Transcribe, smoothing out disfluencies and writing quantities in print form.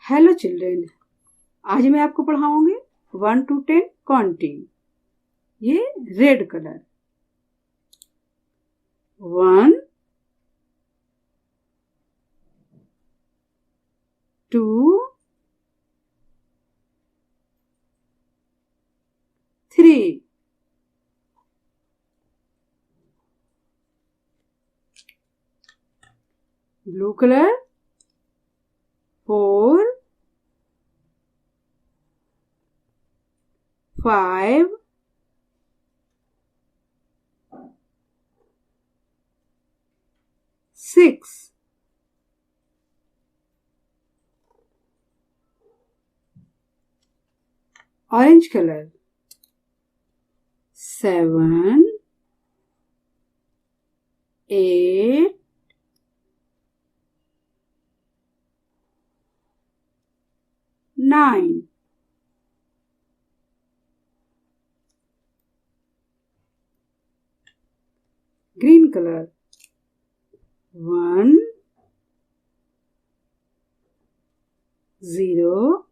Hello children, आज मैं आपको पढ़ाऊंगी 1 to 10 काउंटिंग। ये red colour 1 2 3 blue color 4 5 6 orange color 7 8 9 green color 1 0